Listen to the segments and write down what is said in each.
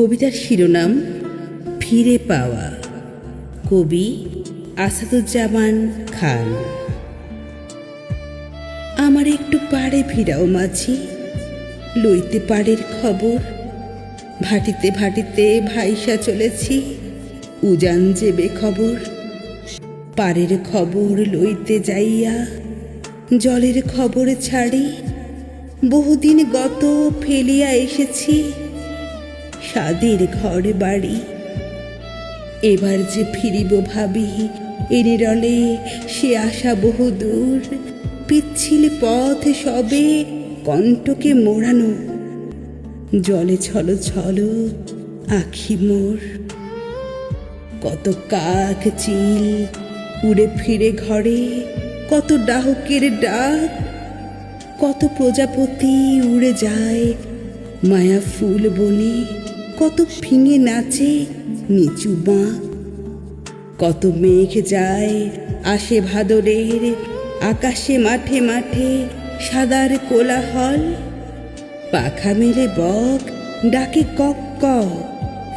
কবিতার শিরোনাম ফিরে পাওয়া। কবি আসাদুজ্জামান খান। আমার একটু পাড়ে ফিরাও মাঝি, লইতে পাড়ের খবর। ভাটিতে ভাটিতে ভাইসা চলেছি, উজান যে বেখবর। পাড়ের খবর লইতে যাইয়া জলের খবর ছাড়ি, বহুদিন গত ফেলিয়া এসেছি স্বাদের ঘর বাড়ি। এবার যে ফিরিব ভাবি এ নিরলে, সে আশা বহুদূর। পিচ্ছিল পথ সবে কণ্টকে মোড়ানো, জলে ছলো ছলো আখি মোর। কত কাক চিল উড়ে ফিরে ঘরে, কত ডাহকের ডাক। কত প্রজাপতি উড়ে যায় মায়া ফুল বনে, কত ফিঙে নাচে নিচু বাঁক। কত মেঘ যায় আসে ভাদরের, আকাশে মাঠে মাঠে সাদার কোলাহল। পাখা মেলে বক ডাকে কক কক,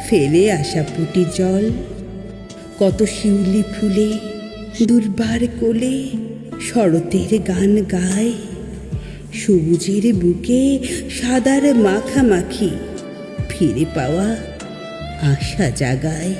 ফেলে আসা পুটি জল। কত শিউলি ফুলে দুর্বার কোলে শরতের গান গায়, সবুজের বুকে সাদার মাখামাখি ফিরে পাওয়া আশা জাগায়।